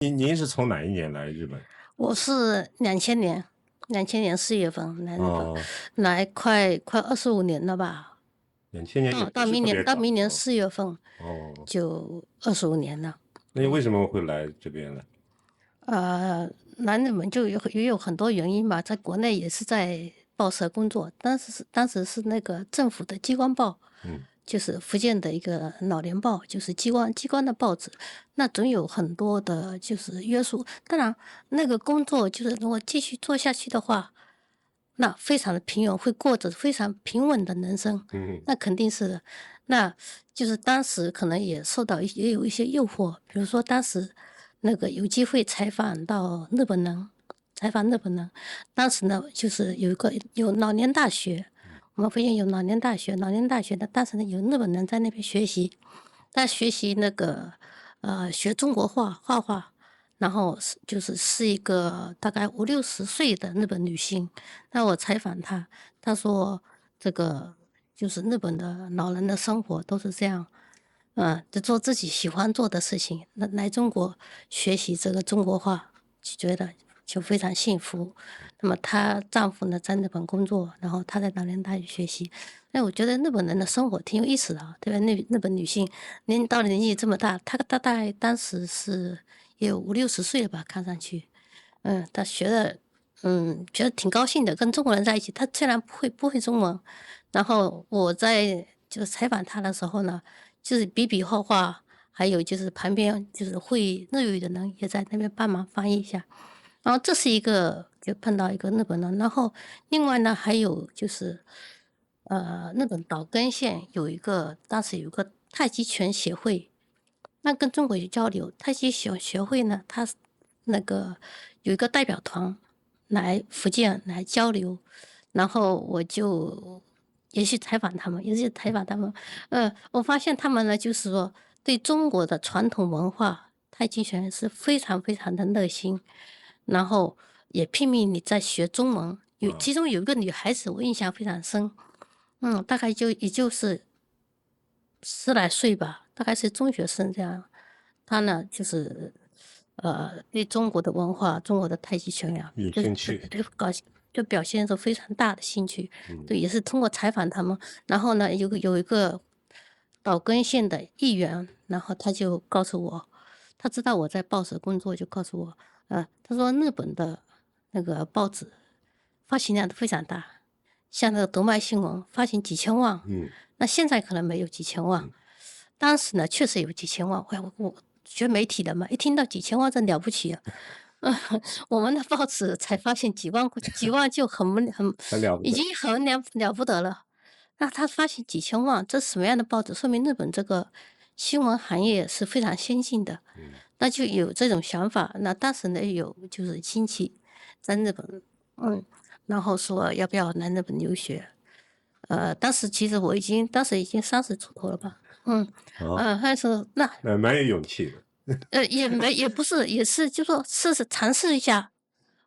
您是从哪一年来日本？我是2000年4月份来日本，哦，来快25年了吧。2000年也到不是特别到明年到明年早哦。4月份哦，就25年了。那你为什么会来这边呢？呃，来日本就也有很多原因吧，在国内也是在报社工作，当时是那个政府的机关报，嗯就是福建的一个老年报，就是机关的报纸，那总有很多的就是约束。当然，那个工作就是如果继续做下去的话，那非常的平庸，会过着非常平稳的人生，嗯那肯定是的。那就是当时可能也有一些诱惑，比如说当时那个有机会采访日本人，当时呢就是有老年大学，我们发现有老年大学的当时呢有日本人在那边学习，他学习那个学中国画画，然后是一个大概50、60岁的日本女性。那我采访她，她说这个就是日本的老人的生活都是这样，就做自己喜欢做的事情。那来中国学习这个中国话，就觉得就非常幸福。那么她丈夫呢在日本工作，然后她在老年大学学习。哎，我觉得日本人的生活挺有意思的啊，对吧？日本女性到了年纪这么大，她大概当时是也有50、60岁了吧，看上去。她觉得挺高兴的，跟中国人在一起。她虽然不会中文，然后我在就是采访她的时候呢，就是比比划划，还有就是旁边就是会日语的人也在那边帮忙翻译一下。然后这是一个就碰到一个日本人，然后另外呢还有就是，日本岛根县当时有一个太极拳协会，那跟中国有交流。太极拳协会呢，它是那个有一个代表团来福建来交流，然后我就也去采访他们，也是采访他们。我发现他们呢，就是说对中国的传统文化太极拳是非常非常的热心，然后也拼命地在学中文。啊，其中有一个女孩子，我印象非常深，大概也就是10来岁吧，大概是中学生这样。她呢，就是对中国的文化、中国的太极拳呀，有就是兴趣。就表现出非常大的兴趣。嗯对，也是通过采访他们，然后呢，有一个岛根县的议员，然后他就告诉我，他知道我在报社工作，就告诉我，他说日本的那个报纸发行量都非常大，像那个读卖新闻发行几千万，嗯那现在可能没有几千万，嗯当时呢确实有几千万。我学媒体的嘛，一听到几千万，这了不起啊！嗯，我们的报纸才发现几万就很了不得。已经很了不得了。那他发行几千万，这什么样的报纸？说明日本这个新闻行业是非常先进的。嗯那就有这种想法。那当时呢，有就是亲戚在日本，嗯，然后说要不要来日本留学。当时已经30出头了吧，好，他说那那蛮有勇气的。也不是，也是就说尝试一下，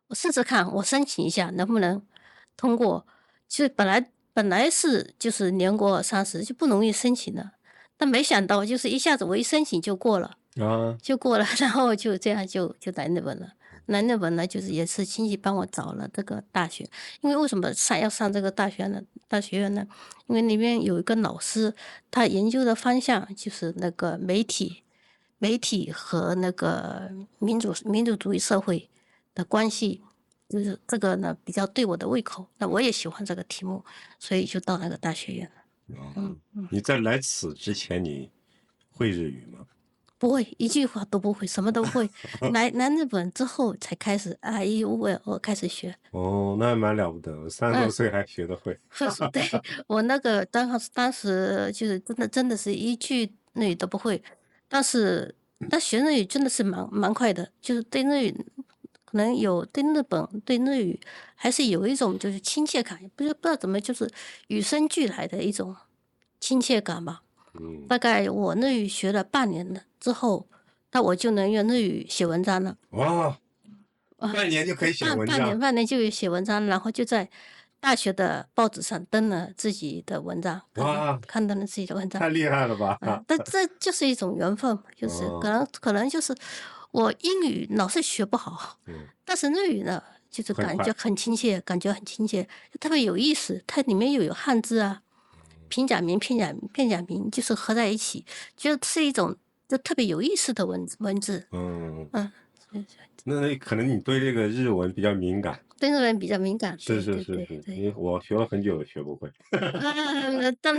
我试试看，我申请一下能不能通过。就本来是就是年过30就不容易申请的，但没想到就是一下子我一申请就过了。啊，然后就这样就来日本了。来日本呢，就是也是亲戚帮我找了这个大学，因为为什么要上这个大学院呢？因为里面有一个老师，他研究的方向就是那个媒体和那个民主主义社会的关系，就是这个呢比较对我的胃口，那我也喜欢这个题目，所以就到那个大学院了。哦，你在来此之前你会日语吗？不会，一句话都不会，什么都不会。来日本之后才开始啊，我开始学。哦，那还蛮了不得的30多嗯，岁还学得会。会说对，我那个当时就是真的是一句日语都不会，但是学日语真的是蛮快的，就是对日语可能对日本对日语还是有一种就是亲切感，不知道怎么就是与生俱来的一种亲切感吧。嗯，大概我日语学了半年了之后，那我就能用日语写文章了。哇，啊，半年就可以写文章。半年就有写文章，然后就在大学的报纸上登了自己的文章，哇，刊登了自己的文章。太厉害了吧。但这就是一种缘分，就是哦，可能就是我英语老是学不好，嗯，但是日语呢，就是很快。感觉很亲切，感觉很亲切，特别有意思。它里面又有汉字啊，平假名、片假名，就是合在一起，就是一种就特别有意思的文字。嗯，嗯，所以那可能你对这个日文比较敏感。对日文比较敏感。是对对是是是，因对对。为我学了很久也学不会。但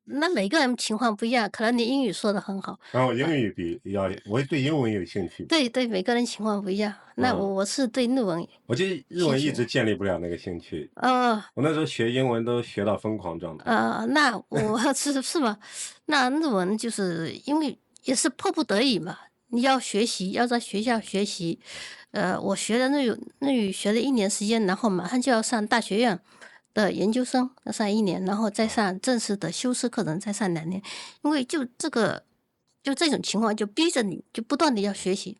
那每个人情况不一样，可能你英语说的很好。然后英语我也对英文有兴趣。对对，每个人情况不一样。那嗯，我是对日文我觉得日文一直建立不了那个兴趣。呃我那时候学英文都学到疯狂状态。那我是吗？那日文就是因为也是迫不得已嘛，你要学习，要在学校学习。我学的日语学了1年时间，然后马上就要上大学院的研究生，要上1年，然后再上正式的修饰课程，再上2年。因为就这种情况，就逼着你就不断的要学习，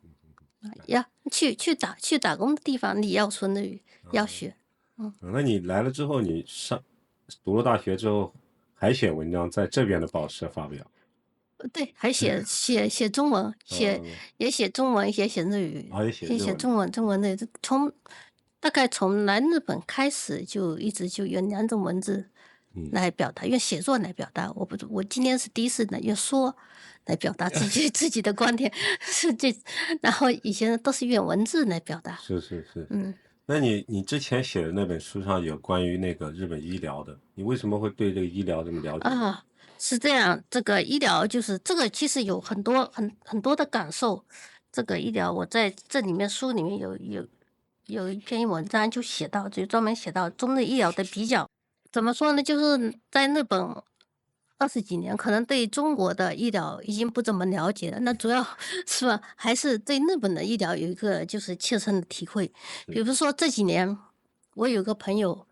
要去打工的地方，你要说日语，要学。那你来了之后，你读了大学之后，还写文章，在这边的报社发表。对，还写中文，嗯，也写中文，也写日语，也写也日文。写中文的。大概从来日本开始，就一直就用2种文字嗯，来表达，用写作来表达。我今天是第一次呢，用说来表达自己的观点，然后以前都是用文字来表达。是是是。嗯。那你之前写的那本书上有关于那个日本医疗的，你为什么会对这个医疗这么了解呢？啊，是这样，这个医疗就是这个，其实有很多的感受。这个医疗，我在这里面书里面有一篇文章就写到，就专门写到中日医疗的比较。怎么说呢？就是在日本20几年，可能对中国的医疗已经不怎么了解了。那主要是吧，还是对日本的医疗有一个就是切身的体会。比如说这几年，我有个朋友，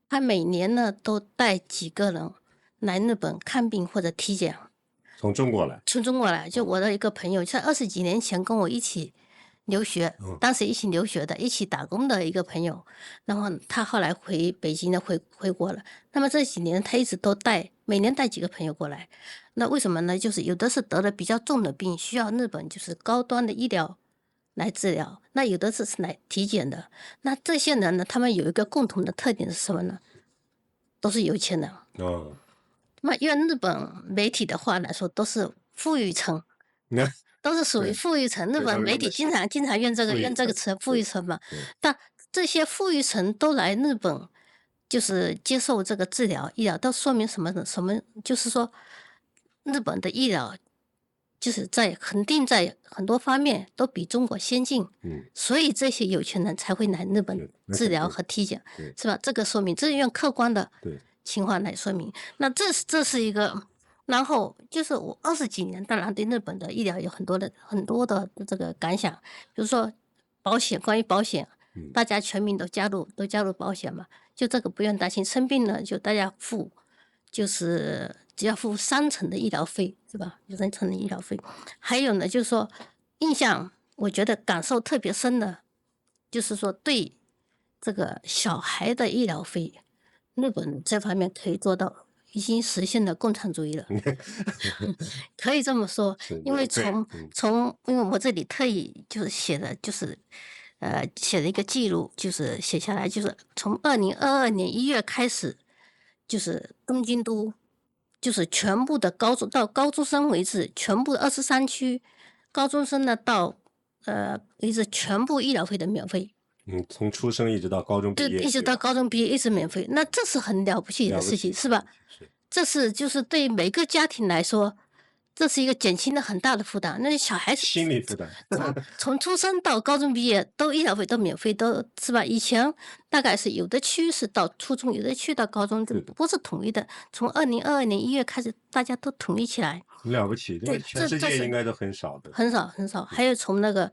他每年呢都带几个人来日本看病或者体检。从中国来。从中国来，就我的一个朋友，在20几年前跟我一起留学，嗯，当时一起留学的，一起打工的一个朋友。然后他后来回北京的，回国了。那么这几年他一直都每年带几个朋友过来。那为什么呢？就是有的是得了比较重的病，需要日本就是高端的医疗来治疗；那有的是来体检的。那这些人呢，他们有一个共同的特点是什么呢？都是有钱人。哦，那么用日本媒体的话来说，都是富裕层，那都是属于对富裕层。日对，他本媒们用的体经常用富裕层。这个词，富裕层嘛。对。但这些富裕层都来日本，就是接受这个医疗，都说明什么呢？就是说，日本的医疗就是肯定在很多方面都比中国先进。嗯，所以这些有钱人才会来日本对，那治疗肯定。和体检，对是吧？这个说明，这是用客观的对。情况来说明。那这是一个，然后就是我20几年，当然对日本的医疗有很多的这个感想。比如说关于保险，嗯，大家全民都加入保险嘛，就这个不用担心，生病了就大家就是只要付3成的医疗费，是吧？有3成的医疗费。还有呢，就是说我觉得感受特别深的，就是说对这个小孩的医疗费，日本这方面可以做到已经实现了共产主义了。可以这么说。是。因为对。因为我这里特意就是写的就是写了一个记录，就是写下来，就是从2022年1月开始，就是东京都就是全部的到高中生为止，全部23区高中生呢到为止，全部医疗费的免费。从出生一直到高中毕业，一直对吧？到高中毕业一直免费，那这是很了不起的事情，是吧？是。这是就是对每个家庭来说，这是一个减轻了很大的负担。那小孩子心理负担。从出生到高中毕业都医疗费都免费，都是吧？以前大概是有的区是到初中，有的区到高中，对的。不是统一的。从2022年1月开始，大家都统一起来。很了不起，这对，个全世这是界应该都很少的。很少很少。还有从那个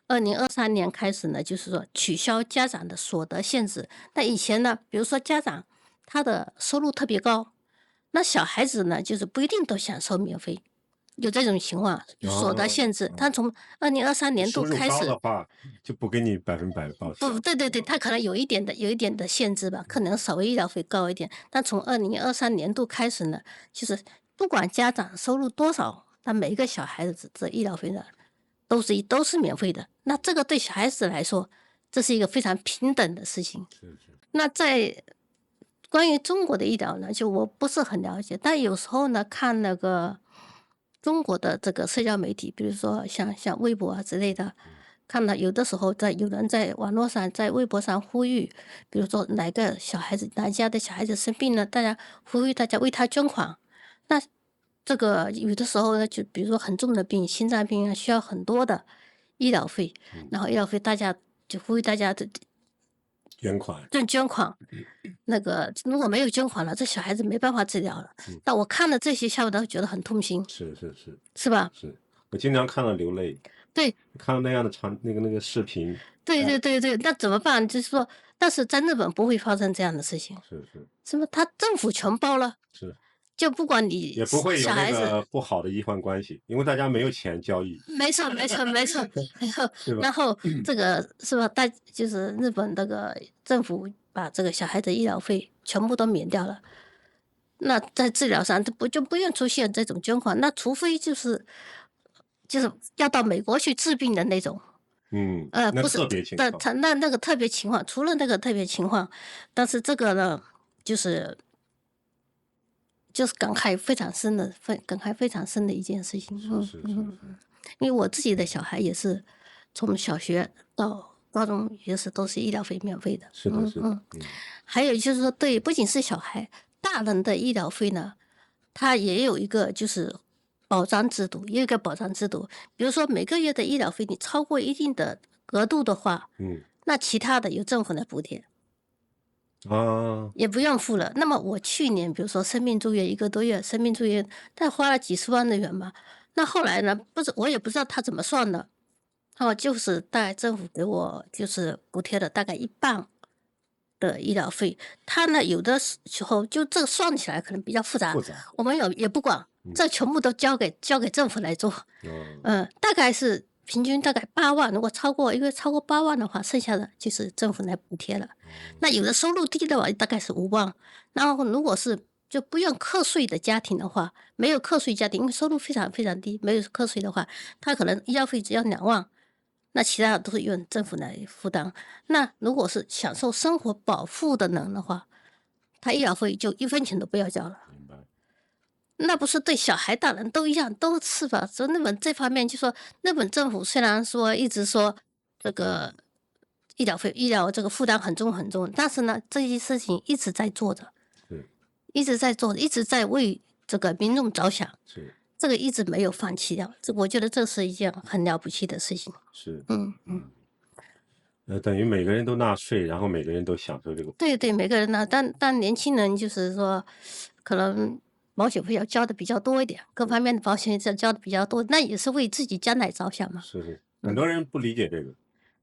2023年开始呢，就是说取消家长的所得限制。那以前呢，比如说家长他的收入特别高，那小孩子呢就是不一定都享受免费，有这种情况，所得限制。他从2023年收入度开始，高的话，就不给你100%报销。不，对，他可能有一点的限制吧，可能稍微医疗费高一点。但从2023年度开始呢，就是不管家长收入多少，他每一个小孩子的医疗费呢都是免费的。那这个对小孩子来说，这是一个非常平等的事情。是是，那在关于中国的医疗呢，就我不是很了解，但有时候呢，看那个中国的这个社交媒体，比如说像微博啊之类的，看到有的时候有人在网络上、在微博上呼吁，比如说哪个小孩子、哪家的小孩子生病了，大家呼吁大家为他捐款。那这个有的时候呢，就比如说很重的病，心脏病啊，需要很多的医疗费，然后医疗费大家就呼吁大家捐款，捐款。那个如果没有捐款了，这小孩子没办法治疗了。那我看了这些下午都觉得很痛心，是是是是吧？是，我经常看到流泪，对看到那样的那个视频，对哎，对对对，那怎么办？就是说，但是在日本不会发生这样的事情，是是是不是？他政府全包了，是，就不管你也不会有那小孩子。个不好的医患关系，因为大家没有钱交易，没错，没错，没错。然后，对吧？然后这个是吧？就是日本那个政府把这个小孩子医疗费全部都免掉了。那在治疗上就不用出现这种捐款，那除非就是要到美国去治病的那种，那不是特别情的，况，那个特别情况，除了那个特别情况，但是这个呢，就是感慨非常深的一件事情。是是是是，因为我自己的小孩也是从小学到高中也是都是医疗费免费的。是的是的，还有就是说，对，不仅是小孩，大人的医疗费呢，它也有一个就是保障制度，也有一个保障制度。比如说每个月的医疗费，你超过一定的额度的话，那其他的由政府来补贴。啊，也不用付了。那么我去年比如说生病住院1个多月，生病住院，但花了几十万日元嘛。那后来呢，我也不知道他怎么算的，就是大概政府给我就是补贴了大概一半的医疗费。他呢有的时候就这个算起来可能比较复杂，复杂，我们也不管，这全部都交给政府来做。嗯，大概是平均大概8万，如果超过8万的话，剩下的就是政府来补贴了。那有的收入低的话，大概是5万。然后如果是就不用课税的家庭的话，没有课税家庭，因为收入非常非常低，没有课税的话，他可能医药费只要2万，那其他的都是由政府来负担。那如果是享受生活保护的人的话，他医疗费就1分钱都不要交了。明白，那不是对小孩大人都一样，都是吧？所以日本这方面就说，日本政府虽然说一直说这个医疗这个负担很重很重，但是呢，这些事情一直在做着，是一直在做，一直在为这个民众着想，是这个一直没有放弃掉。我觉得这是一件很了不起的事情。是，嗯，等于每个人都纳税，然后每个人都享受这个，对对，每个人呢，但年轻人就是说，可能保险费要交的比较多一点，各方面的保险要交的比较多，那也是为自己将来着想嘛。是是，很多人不理解这个，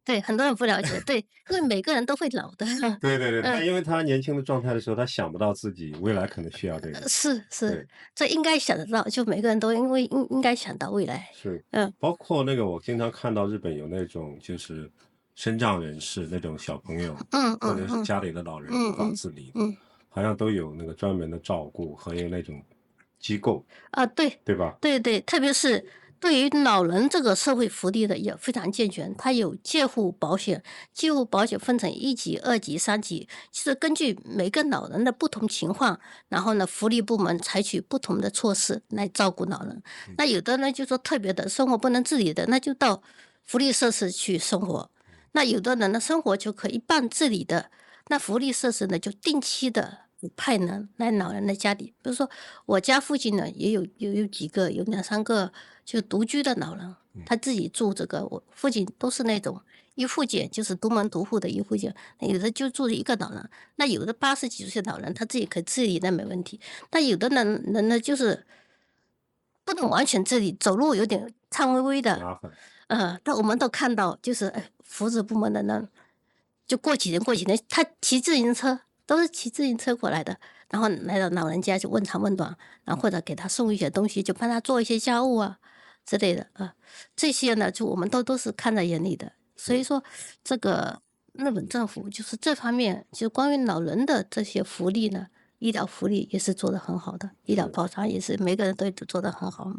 对，很多人不了解，对，因为每个人都会老的。对对对，嗯，因为他年轻的状态的时候，他想不到自己未来可能需要这个，是，对，这应该想得到，就每个人都因为应该想到未来。是，嗯包括那个我经常看到日本有那种就是身障人士那种小朋友，嗯或者是嗯家里的老人嗯无法自理的，嗯，好像都有那个专门的照顾和有那种机构，对对吧？对对，特别是对于老人这个社会福利的也非常健全，它有介护保险，介护保险分成1级、2级、3级，是根据每个老人的不同情况，然后呢，福利部门采取不同的措施来照顾老人。那有的呢，就说特别的生活不能自理的，那就到福利设施去生活。那有的人呢，生活就可以一半自理的，那福利设施呢，就定期的派人来老人的家里。比如说我家附近呢，也有几个，有2、3个就独居的老人，他自己住这个，我附近都是那种一户建，就是独门独户的一户建，有的就住一个老人，那有的80几岁的老人他自己可以自理，那没问题。但有的人呢，就是不能完全自理，走路有点颤巍巍的。麻烦，但我们都看到，就是福祉部门的人，就过几年，他骑自行车，都是骑自行车过来的，然后来到老人家就问长问短，然后或者给他送一些东西，就帮他做一些家务啊之类的这些呢，就我们都是看在眼里的。所以说，这个日本政府就是这方面，就关于老人的这些福利呢，医疗福利也是做得很好的，医疗保障也是每个人都做得很好。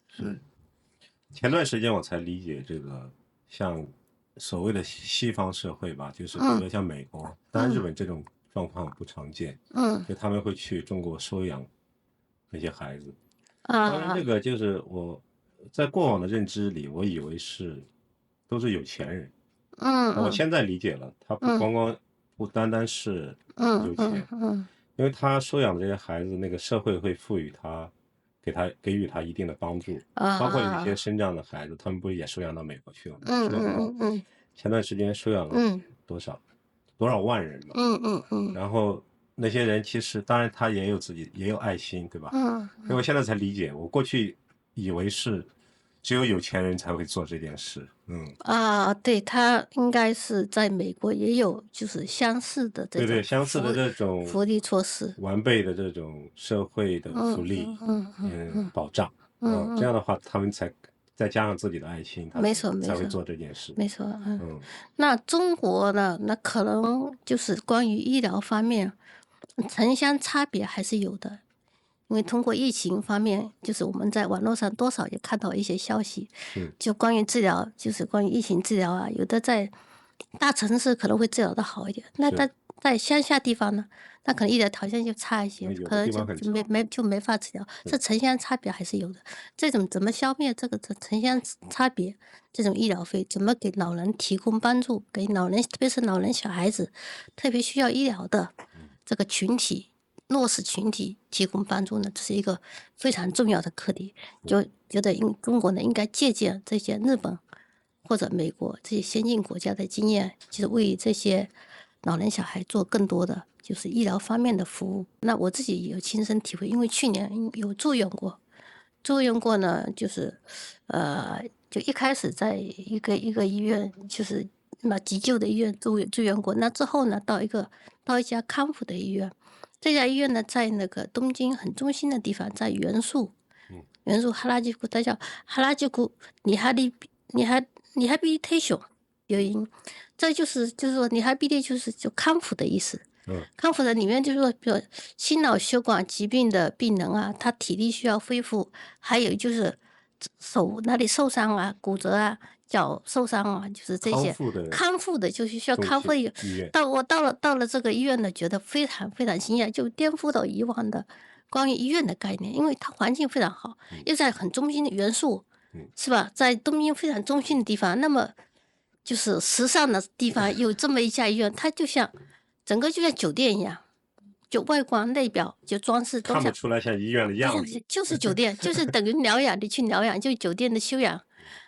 是。前段时间我才理解这个，像所谓的西方社会吧，就是比如嗯说像美国，当然日嗯本这种状况不常见，嗯就他们会去中国收养那些孩子。当然，这啊个就是我在过往的认知里，我以为都是有钱人。嗯嗯那我现在理解了，他嗯不单单是嗯有钱，嗯嗯因为他收养的这些孩子，那个社会会赋予他，给予他一定的帮助。包括有一些啊身障的孩子，他们不是也收养到美国去了吗？嗯收养到嗯嗯前段时间收养了嗯多少多少万人嘛。嗯嗯嗯然后那些人其实当然他也有爱心，对吧？嗯所以我现在才理解，我过去以为是只有有钱人才会做这件事。对，他应该是在美国也有就是相似的这对对，种相似的这种福利措施。完备的这种社会的福嗯嗯利，嗯嗯嗯保障，这嗯嗯，样的话，他们才再加上自己的爱心，他没错没错才会做这件事。没错，嗯，那中国呢？那可能就是关于医疗方面，城乡差别还是有的。因为通过疫情方面，就是我们在网络上多少也看到一些消息，是就关于治疗，就是关于疫情治疗啊，有的在大城市可能会治疗的好一点，那是，在乡下地方呢，那可能医疗条件就差一些，有的地可能方很差。就没法治疗，这是，城乡差别还是有的。这种怎么消灭这个城乡差别？这种医疗费怎么给老人提供帮助？给老人，特别是老人、小孩子，特别需要医疗的这个群体。弱势群体提供帮助呢，这是一个非常重要的课题。就觉得中国呢应该借鉴这些日本或者美国这些先进国家的经验，就是为这些老人小孩做更多的就是医疗方面的服务。那我自己有亲身体会，因为去年有住院过，住院过呢，就是就一开始在一个医院，就是急救的医院住院过。那之后呢，到一家康复的医院，这家医院呢在那个东京很中心的地方，在原宿，嗯，原宿哈拉吉库，它叫哈拉吉库尼哈利rehabilitation 有音，这就是说尼哈比利就康复的意思。康复的里面就是说，比如心脑血管疾病的病人啊，他体力需要恢复，还有就是手哪里受伤啊、骨折啊、脚受伤啊，就是这些康复的康复的，就是需要中心康复的。医院。到了这个医院呢，觉得非常非常惊讶，就颠覆到以往的关于医院的概念，因为它环境非常好，又在很中心的元素，是吧？在东京非常中心的地方，那么就是时尚的地方有这么一家医院，它整个就像酒店一样，就外观内表就装饰都看不像出来像医院的样子。就是酒店，就是等于疗养，你去疗养就酒店的休养。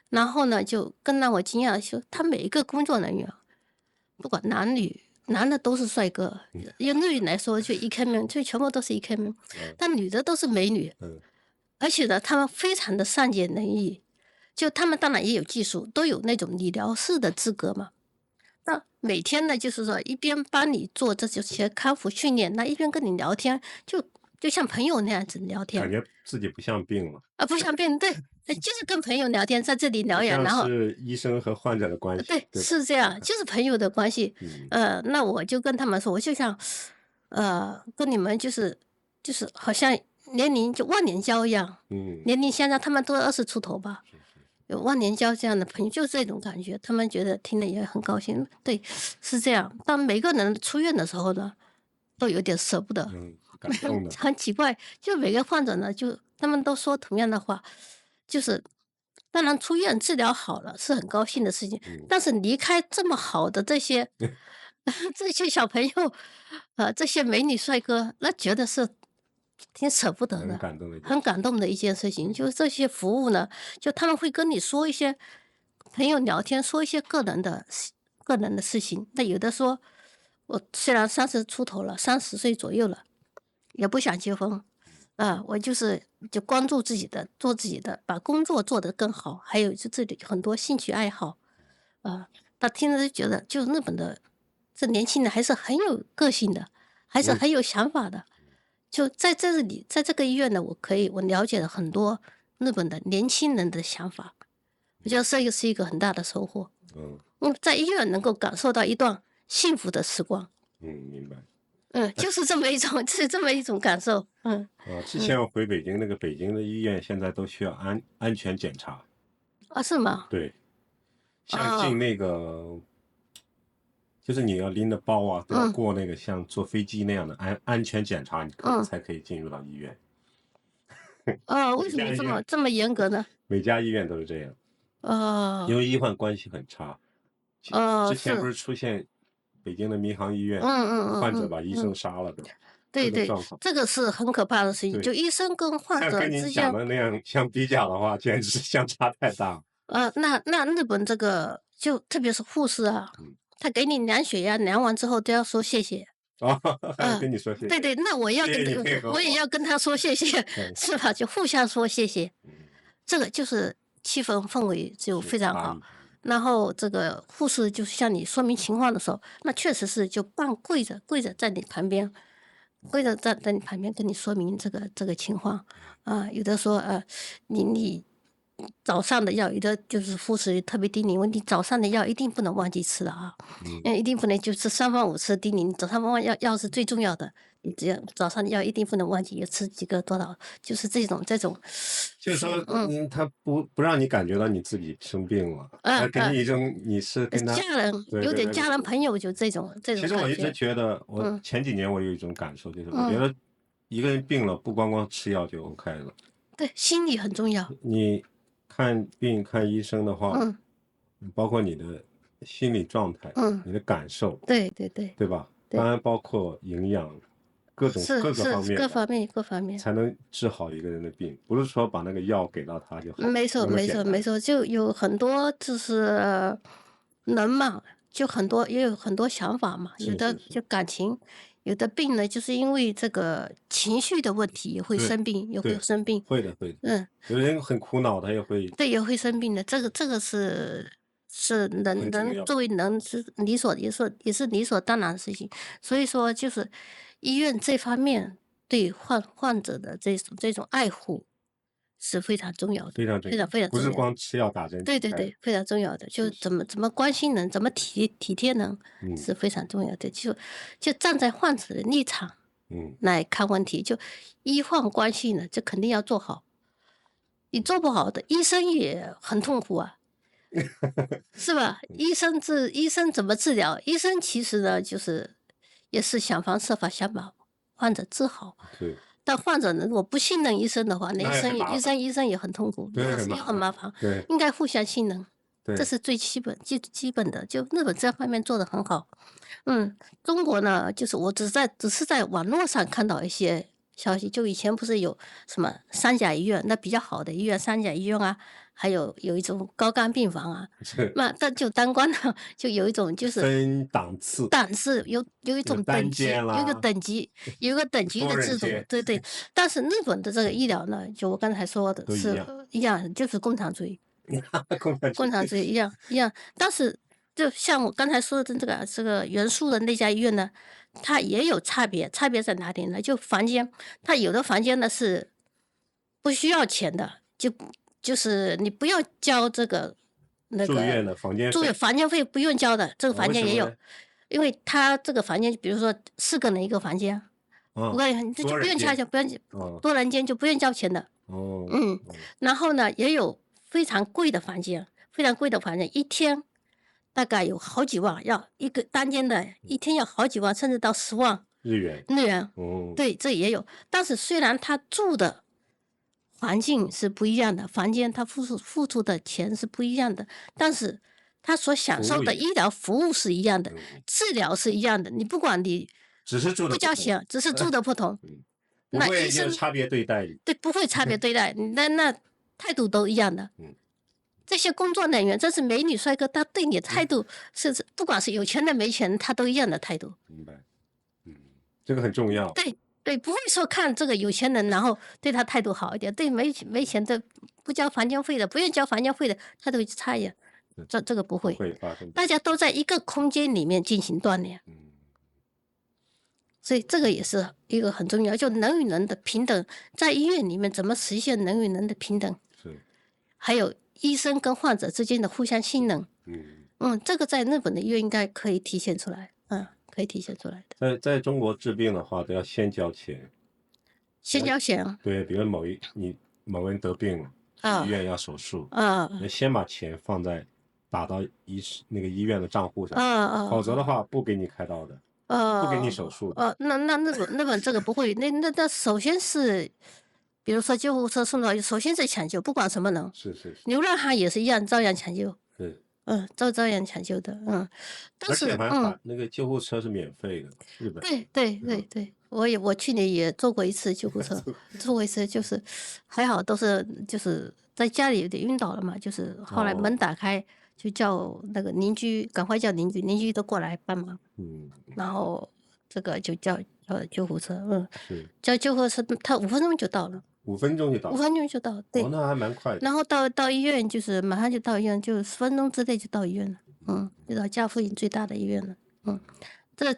然后呢，就更让我惊讶的是，他每一个工作人员，不管男女，男的都是帅哥，用日语来说就一开门，就全部都是一开门，但女的都是美女，嗯，而且呢，他们非常的善解人意，就他们当然也有技术，都有那种理疗师的资格嘛。那每天呢，就是说一边帮你做这些康复训练，那一边跟你聊天，就像朋友那样子聊天。感觉自己不像病了，不像病人，对，就是跟朋友聊天，在这里疗养，像然后是医生和患者的关系，对，对吧？是这样，就是朋友的关系。那我就跟他们说，我就想，跟你们就是好像年龄就忘年交一样，年龄相差，他们都20出头吧，有忘年交这样的朋友，就是这种感觉，他们觉得听了也很高兴。对，是这样。当每个人出院的时候呢，都有点舍不得，感动的。很奇怪，就每个患者呢，就他们都说同样的话，就是当然出院治疗好了是很高兴的事情，但是离开这么好的这些这些小朋友，这些美女帅哥，那觉得是挺舍不得很的，感动的一件很感动的一件事情。就是这些服务呢，就他们会跟你说一些朋友聊天，说一些个人的事情。那有的说，我虽然30出头了，30岁左右了，也不想结婚，我就关注自己的，做自己的，把工作做得更好，还有就自己很多兴趣爱好，他听着就觉得，就日本的这年轻人还是很有个性的，还是很有想法的。就在这里，在这个医院呢，我了解了很多日本的年轻人的想法，我觉得这个是一个很大的收获。在医院能够感受到一段幸福的时光。明白。就是这么一种感受。之前我回北京，那个北京的医院现在都需要安全检查，啊，是吗？对，像进啊，那个，就是你要拎的包啊，都要嗯过那个像坐飞机那样的安全检查，你嗯，才可以进入到医院。为每什么这么家医院这么严格呢？每家医院都是这样，因呃为医患关系很差。之前不是，是出现北京的民航医院，嗯患者把医生嗯，杀了的各对对，个状况。这个是很可怕的事情，就对，医生跟患像跟您讲者之间，的那样相比较的话，简直是相差太大。那日本这个就特别是护士啊，嗯，他给你量血压，量完之后都要说谢谢。哦，还要嗯，跟你说谢谢，对对，那我要谢谢你跟他，我也配合我。要跟他说谢谢，嗯是吧？就互相说谢谢，嗯，这个就是气氛围就是非常好。差异。然后这个护士就是向你说明情况的时候，那确实是就半跪着在你旁边，跪着在你旁边跟你说明这个情况。啊，有的说你早上的药，有的就是护士特别叮咛我，你早上的药一定不能忘记吃了啊。嗯，一定不能就是三番五次叮咛，早上忘药是最重要的，你只要早上的药一定不能忘记，要吃几个多少，就是这种，就是说，嗯他不让你感觉到你自己生病了，给你嗯嗯，一种你是跟他。家人有点对对对对。家人朋友就这种其实我一直感觉，觉得，我嗯前几年我有一种感受，就是我觉嗯，得一个人病了，不光光吃药就 OK 了。对，心理很重要，你看病看医生的话，嗯包括你的心理状态、嗯，你的感受，对对对对吧？当对，然包括营养，各个是是方面的，各方面各方面。才能治好一个人的病。不是说把那个药给到他就好，没错，那么没错，简单。没错，就有很多就是人嘛，就很多也有很多想法嘛，有是是是，的就感情，有的病呢，就是因为这个情绪的问题也会对生病，也会对，生病。会的会的。嗯，有人很苦恼，他也会对，也会生病的。这个是人很重要。作为人是也是理所当然的事情。所以说，就是医院这方面对患者的这种爱护是非常重要的，非常重要，非常非常不是重要。光吃药打针就开了。对对对，非常重要的，就是是，怎么关心人，怎么体贴人，嗯是非常重要的。就站在患者的立场嗯，来看问题，就医患关系呢，这肯定要做好。你做不好的，医生也很痛苦啊，是吧？医生怎么治疗？医生其实呢，就是也是想方设法想把患者治好。对，但患者呢，如果不信任医生的话，那那也很麻烦，医生也很痛苦，对，很也麻烦，很麻烦。对应该互相信任，这对，是最基本的。就日本这方面做得很好。中国呢，就是我只是在网络上看到一些消息，就以前不是有什么三甲医院，那比较好的医院，三甲医院啊，还有一种高干病房啊，是那就当官的就有一种就是分档次，档次，有一种单等级，间啦，有一个等级的制度，多人间对对。但是日本的这个医疗呢，就我刚才说的是都一样。一样，就是共产主义。共产主义。共产主义一样一样。但是就像我刚才说的这个元素的那家医院呢，它也有差别，差别在哪里呢？就房间，它有的房间呢是不需要钱的，就是你不要交这个那住院个的房间费。房间费不用交的，这个房间也有，为什么呢？因为它这个房间，比如说4个人一个房间，我哦，告诉你，这就多人间。不用交钱，不用哦多人间就不用交钱的。哦嗯，哦，然后呢，也有非常贵的房间，非常贵的房间，一天大概有好几万，要一个单间的，一天要好几万，甚至到10万日元。日元。哦，对，这也有。但是虽然他住的环境是不一样的，房间他付出的钱是不一样的，但是他所享受的服务也医疗服务是一样的，嗯，治疗是一样的。你不管你只是住的不同。不交钱，只是住的不同。嗯，不那会医生就差别对待你。对不会差别对待，那态度都一样的。嗯这些工作人员，这是美女帅哥，他对你的态度不管是有钱的没钱的，他都一样的态度。明白。嗯，这个很重要。对对，不会说看这个有钱人，然后对他态度好一点，对没钱的、不交房间费的、不愿意交房间费的，态度差一点。这个不不会，会发生。大家都在一个空间里面进行锻炼，嗯，所以这个也是一个很重要，就人与人的平等，在医院里面怎么实现人与人的平等，是。还有医生跟患者之间的互相信任。这个在日本的医院应该可以体现出来，可以体现出来的。在中国治病的话，都要先交钱。先交钱啊，对，比如某人得病了，啊医院要手术，啊那先把钱打到那个医院的账户啊上，否则的话不给你开刀的，不给你手术的。那日本这个不会，那首先是，比如说救护车送到，首先是抢救，不管什么人，是是是流浪汉也是一样，照样抢救，是，照样抢救的，但是而且还把那个救护车是免费的，日本。对，我去年也坐过一次救护车，坐过一次，就是还好都是就是在家里有点晕倒了嘛，就是后来门打开就叫那个邻居，赶快叫邻居都过来帮忙，然后这个就叫救护车，是叫救护车，他5分钟就到了，5分钟就到，5分钟就到，对，哦，那还蛮快的。然后到医院就是马上就到医院，就10分钟之内就到医院了，就到家附近最大的医院了，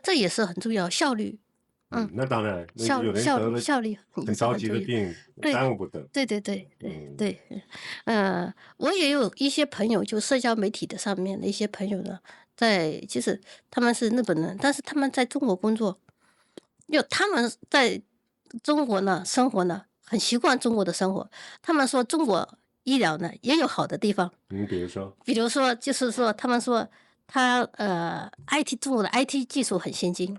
这也是很重要，效率。那当然，效有人得了效率很着急的病，耽误不得。对，我也有一些朋友，就社交媒体的上面的一些朋友呢，就是他们是日本人，但是他们在中国工作，他们在中国呢生活呢，很习惯中国的生活。他们说中国医疗呢也有好的地方，比如说就是说他们说中国的 IT 技术很先进。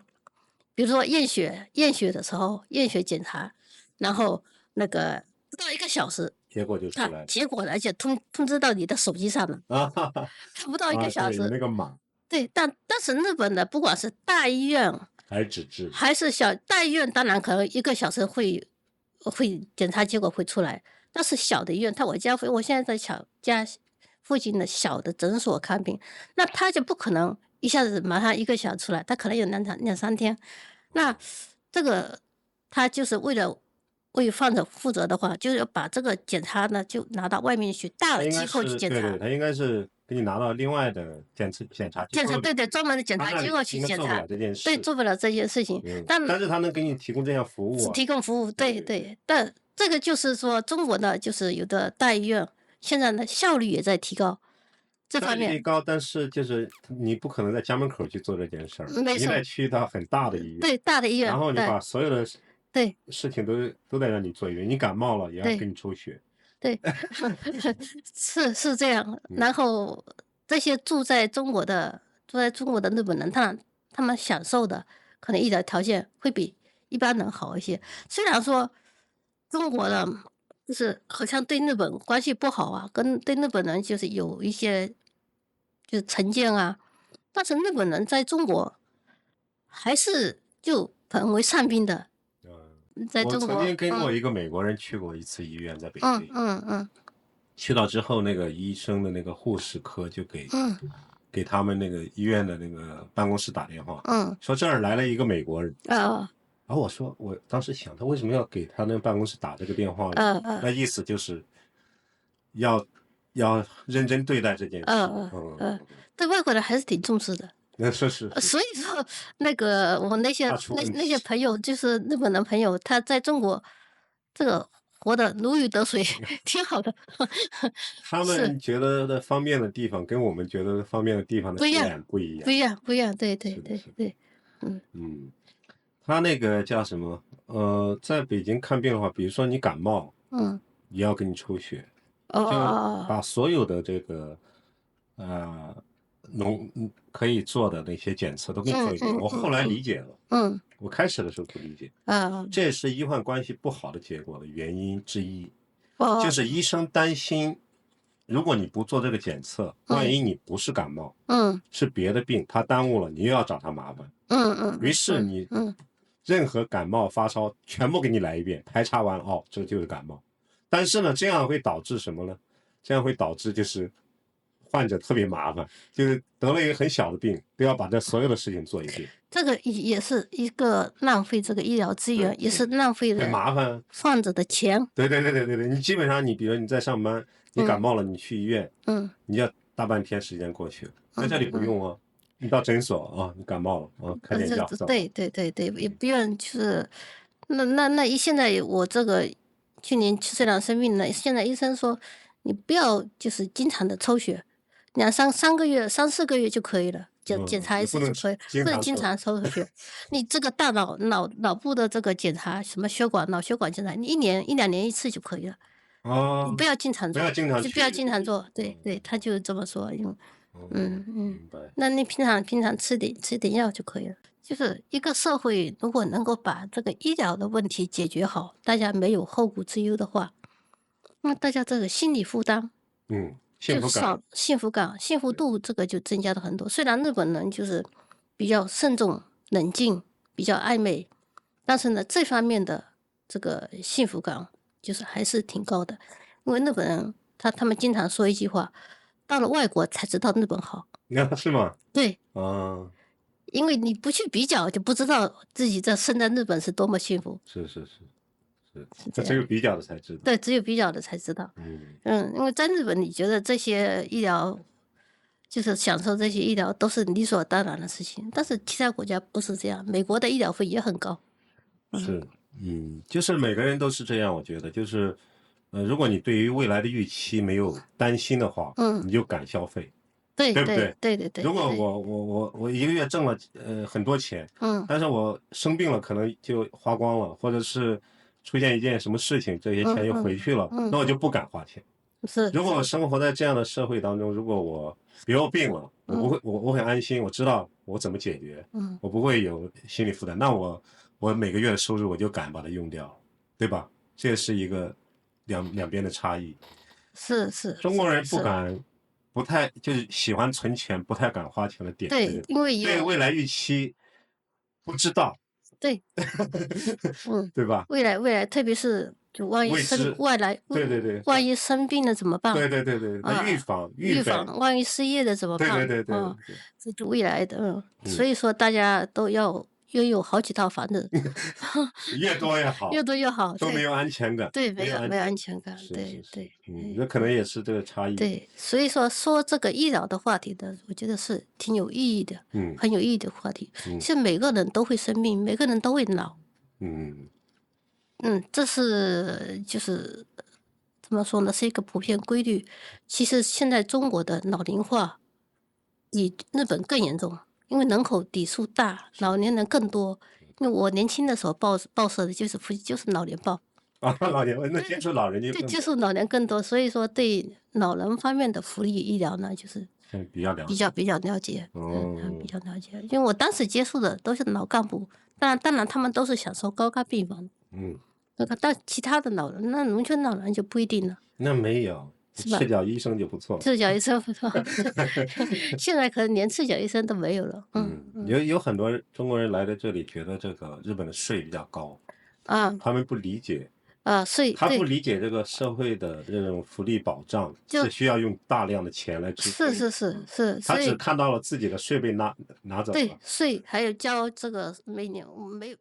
比如说验血的时候，验血检查，然后那个不到1个小时，结果就出来了。结果而且通知到你的手机上了。不到1个小时。那个码。对，但是日本的不管是大医院还是纸质，还是大医院，当然可能1个小时会检查结果会出来，但是小的医院，我现在在家附近的小的诊所看病，那他就不可能一下子马上1个小时出来，他可能有2-3天。那这个他就是为患者负责的话，就是要把这个检查呢就拿到外面去大的机构去检查。对，他应该是给你拿到另外的检查机构。对，专门的检查机构去检查。对，做不了这件事情。但是他能给你提供这项服务。提供服务，对。但这个就是说，中国呢，就是有的大医院现在呢效率也在提高。这方面提高，但是就是你不可能在家门口去做这件事儿，没错，你得去到很大的医院，对，大的医院，然后你把所有的事情都得让你做一遍，你感冒了也要给你抽血，对，是这样。然后这些住在中国的日本人，他们享受的可能医疗条件会比一般人好一些。虽然说中国呢，就是好像对日本关系不好啊，对日本人就是有一些就是成见啊，但是日本人在中国还是就很为善宾的。在中国，我曾经跟过一个美国人去过一次医院，在北京。去到之后，那个医生的那个护士科就给他们那个医院的那个办公室打电话，说这儿来了一个美国人。然后我当时想，他为什么要给他那个办公室打这个电话呢？那意思就是要认真对待这件事。对外国人还是挺重视的。是。所以说，那个我那些朋友，就是日本的朋友，他在中国这个活得如鱼得水，挺好的。他们觉得的方便的地方，跟我们觉得方便的地方的不一样。对。他那个叫什么？在北京看病的话，比如说你感冒，也要给你抽血，就把所有的这个可以做的那些检测都给你做一遍。我后来理解了，我开始的时候不理解，这也是医患关系不好的结果的原因之一，就是医生担心，如果你不做这个检测，万一你不是感冒，是别的病，他耽误了，你又要找他麻烦，于是你任何感冒发烧全部给你来一遍，排查完这就是感冒。但是呢，这样会导致什么呢？这样会导致就是患者特别麻烦，就是得了一个很小的病，都要把这所有的事情做一遍。这个也是一个浪费这个医疗资源，也是浪费了麻烦患者的钱。对，你基本上比如你在上班，你感冒了，你去医院，你要大半天时间过去了，在这里不用啊。你到诊所你感冒了开点药。对，也不用就是那现在我这个去年虽然生病了，现在医生说你不要就是经常的抽血，3个月、3-4个月就可以了，检查一次就可以，不能经常抽血。你这个大脑部的这个检查，什么脑血管检查，你1年1-2年一次就可以了。你不要经常做，就不要经常做，对对，他就这么说，明白。那你平常吃点药就可以了。就是一个社会如果能够把这个医疗的问题解决好，大家没有后顾之忧的话，那大家这个心理负担，幸福感、幸福度这个就增加了很多。虽然日本人就是比较慎重、冷静，比较暧昧，但是呢，这方面的这个幸福感就是还是挺高的。因为日本人他们经常说一句话，到了外国才知道日本好。是吗？对。因为你不去比较，就不知道自己生在日本是多么幸福。是，这只有比较的才知道。对，只有比较的才知道。因为在日本，你觉得这些医疗，就是享受这些医疗都是理所当然的事情，但是其他国家不是这样，美国的医疗费也很高。是，就是每个人都是这样，我觉得就是，如果你对于未来的预期没有担心的话，你就敢消费。对不对？对。如果我一个月挣了很多钱，但是我生病了可能就花光了，或者是出现一件什么事情，这些钱又回去了，那我就不敢花钱。如果我生活在这样的社会当中，如果我比如病了，我很安心，我知道我怎么解决，我不会有心理负担，那我每个月的收入我就敢把它用掉，对吧？这是一个两边的差异。是中国人不太就是喜欢存钱，不太敢花钱的点。对，因为对未来预期不知道。对，对吧？未来，特别是就万一对，万一生病了怎么办？对，预防，万一失业了怎么办？对，这是未来的，所以说大家都要拥有好几套房子，越多越好，越多越好，都没有安全感。对，没有安全感，对，那可能也是这个差异。对，所以说这个医疗的话题的，我觉得是挺有意义的，很有意义的话题。其实每个人都会生病，每个人都会老，这是就是怎么说呢？是一个普遍规律。其实现在中国的老龄化比日本更严重，因为人口底数大，老年人更多。因为我年轻的时候报社的就是老年报。老年那接触老人就接触老年更多，所以说对老人方面的福利医疗呢，就是比较了解，比较了解。因为我当时接触的都是老干部，当然他们都是享受高干病房。但其他的老人，那农村老人就不一定了。那没有，赤脚医生就不错。赤脚医生不错，现在可能连赤脚医生都没有了。有很多中国人来到这里，觉得这个日本的税比较高，他们不理解。他不理解这个社会的这种福利保障是需要用大量的钱来支付。是，他只看到了自己的税被拿走了。对，税还有交这个每年没有。